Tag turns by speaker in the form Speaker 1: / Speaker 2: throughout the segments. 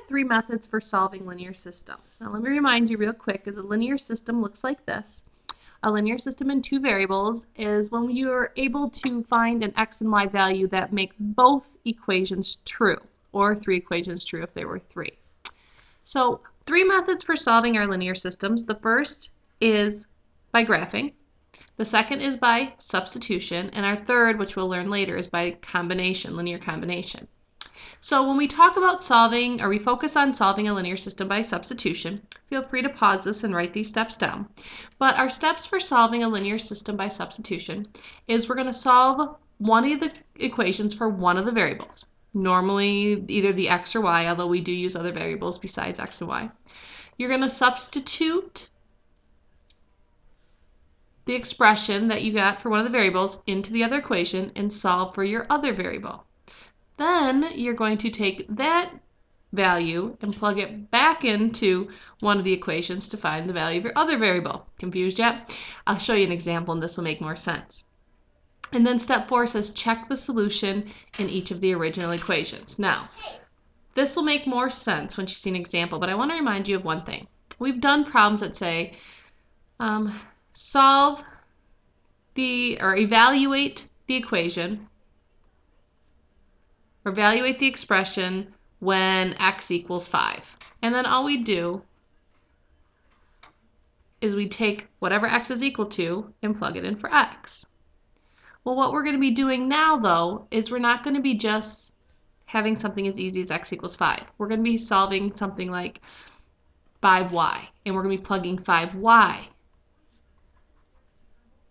Speaker 1: at 3 methods for solving linear systems. Now let me remind you real quick, is a linear system looks like this. A linear system in 2 variables is when you're able to find an x and y value that make both equations true, or 3 equations true if there were 3. So 3 methods for solving our linear systems. The first is by graphing. The second is by substitution, and our third, which we'll learn later, is by combination, linear combination. So when we talk about solving, or we focus on solving a linear system by substitution, feel free to pause this and write these steps down. But our steps for solving a linear system by substitution is we're going to solve one of the equations for one of the variables. Normally either the x or y, although we do use other variables besides x and y. You're going to substitute the expression that you got for one of the variables into the other equation and solve for your other variable. Then you're going to take that value and plug it back into one of the equations to find the value of your other variable. Confused yet? I'll show you an example and this will make more sense. And then step 4 says check the solution in each of the original equations. Now, this will make more sense once you see an example, but I want to remind you of one thing. We've done problems that say solve or evaluate the equation, or evaluate the expression when x equals 5. And then all we do is we take whatever x is equal to and plug it in for x. Well, what we're going to be doing now, though, is we're not going to be just having something as easy as x equals 5. We're going to be solving something like 5y, and we're going to be plugging 5y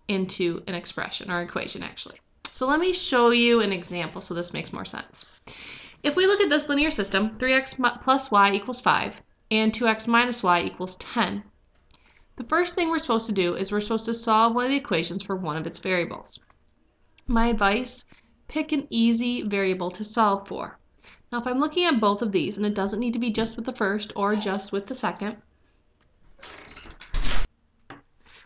Speaker 1: into an expression, or equation actually. So let me show you an example so this makes more sense. If we look at this linear system, 3x plus y equals 5 and 2x minus y equals 10. The first thing we're supposed to do is we're supposed to solve one of the equations for one of its variables. My advice, pick an easy variable to solve for. Now if I'm looking at both of these, and it doesn't need to be just with the first or just with the second,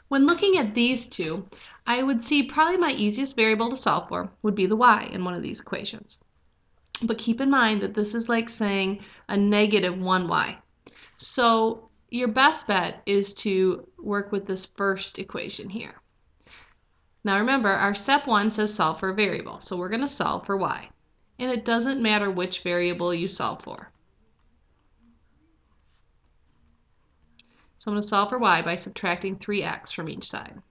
Speaker 1: when looking at these two, I would see probably my easiest variable to solve for would be the y in one of these equations. But keep in mind that this is like saying a negative 1y. So your best bet is to work with this first equation here. Now remember, our step 1 says solve for a variable, so we're going to solve for y. And it doesn't matter which variable you solve for. So I'm going to solve for y by subtracting 3x from each side.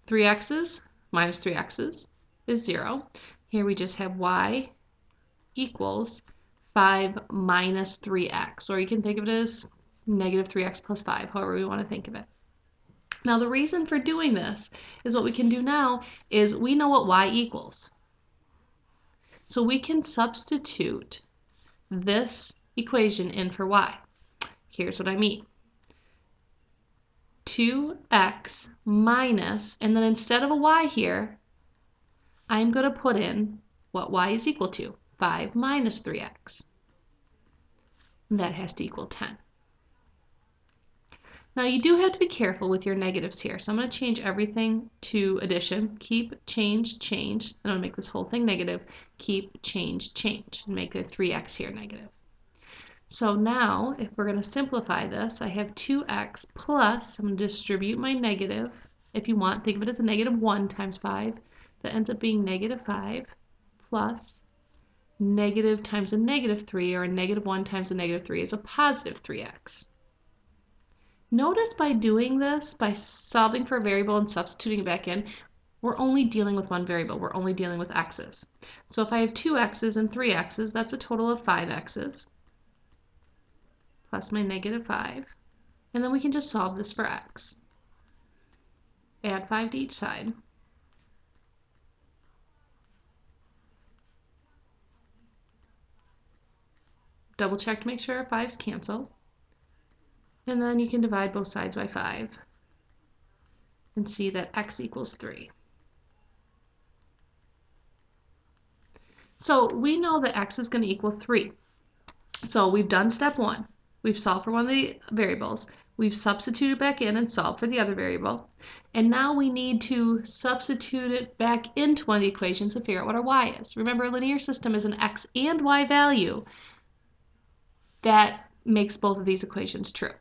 Speaker 1: 3x's minus 3x's is 0. Here we just have y equals 5 minus 3x, or you can think of it as negative 3x plus 5, however we want to think of it. Now the reason for doing this is what we can do now is we know what y equals. So we can substitute this equation in for y. Here's what I mean. 2x minus, and then instead of a y here, I'm going to put in what y is equal to, 5 minus 3x. And that has to equal 10. Now you do have to be careful with your negatives here, so I'm going to change everything to addition. Keep, change, change, and I'm going to make this whole thing negative. Keep, change, change, and make the 3x here negative. So now, if we're going to simplify this, I have 2x plus, I'm going to distribute my negative. If you want, think of it as a negative 1 times 5. That ends up being negative 5 plus negative times a negative 3, or a negative 1 times a negative 3 is a positive 3x. Notice by doing this, by solving for a variable and substituting it back in, we're only dealing with one variable. We're only dealing with x's. So if I have 2x's and 3x's, that's a total of 5x's. Plus my negative 5, and then we can just solve this for x. Add 5 to each side. Double check to make sure our 5's cancel. And then you can divide both sides by 5 and see that x equals 3. So we know that x is going to equal 3. So we've done step 1. We've solved for one of the variables. We've substituted back in and solved for the other variable. And now we need to substitute it back into one of the equations to figure out what our y is. Remember, a linear system is an x and y value that makes both of these equations true.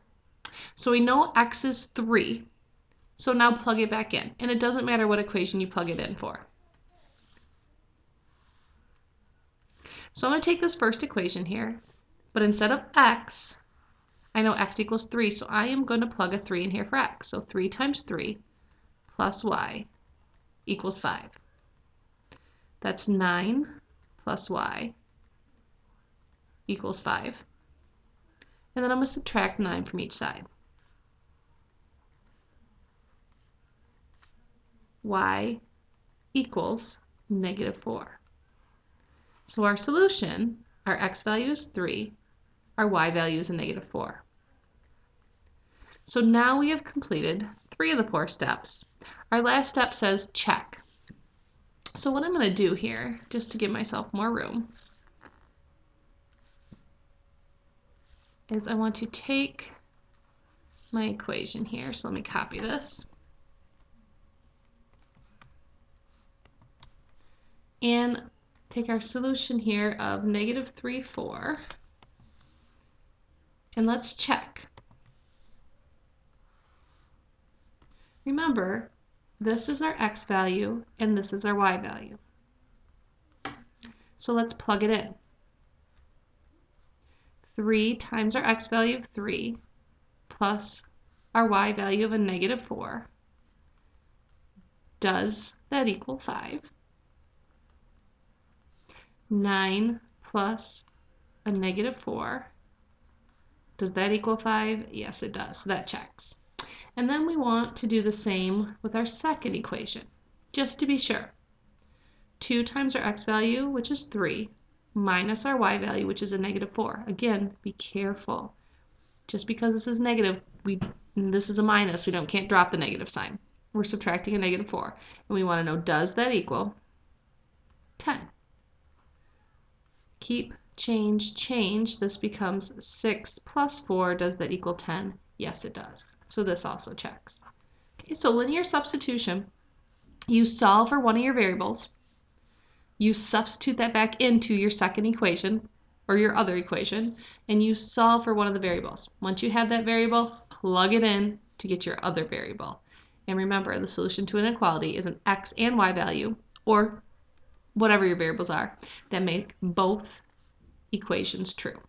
Speaker 1: So we know x is 3. So now plug it back in. And it doesn't matter what equation you plug it in for. So I'm going to take this first equation here, but instead of x, I know x equals 3, so I am going to plug a 3 in here for x. So 3 times 3 plus y equals 5. That's 9 plus y equals 5. And then I'm going to subtract 9 from each side. Y equals -4. So our solution, our x value is 3, our y value is a -4. So now we have completed 3 of the 4 steps. Our last step says check. So what I'm going to do here, just to give myself more room, is I want to take my equation here. So let me copy this. And take our solution here of -3, 4. And let's check. Remember, this is our x value and this is our y value. So let's plug it in. 3 times our x value of 3 plus our y value of a -4. Does that equal 5? 9 plus a -4. Does that equal 5? Yes, it does. So that checks. And then we want to do the same with our second equation, just to be sure. 2 times our x value, which is 3, minus our y value, which is a -4. Again, be careful. Just because this is negative, this is a minus, can't drop the negative sign. We're subtracting a -4. And we want to know, does that equal 10? Keep, change, change. This becomes 6 plus 4. Does that equal 10? Yes, it does. So this also checks. Okay, so linear substitution. You solve for one of your variables. You substitute that back into your second equation, or your other equation, and you solve for one of the variables. Once you have that variable, plug it in to get your other variable. And remember, the solution to an inequality is an x and y value, or whatever your variables are, that make both equations true.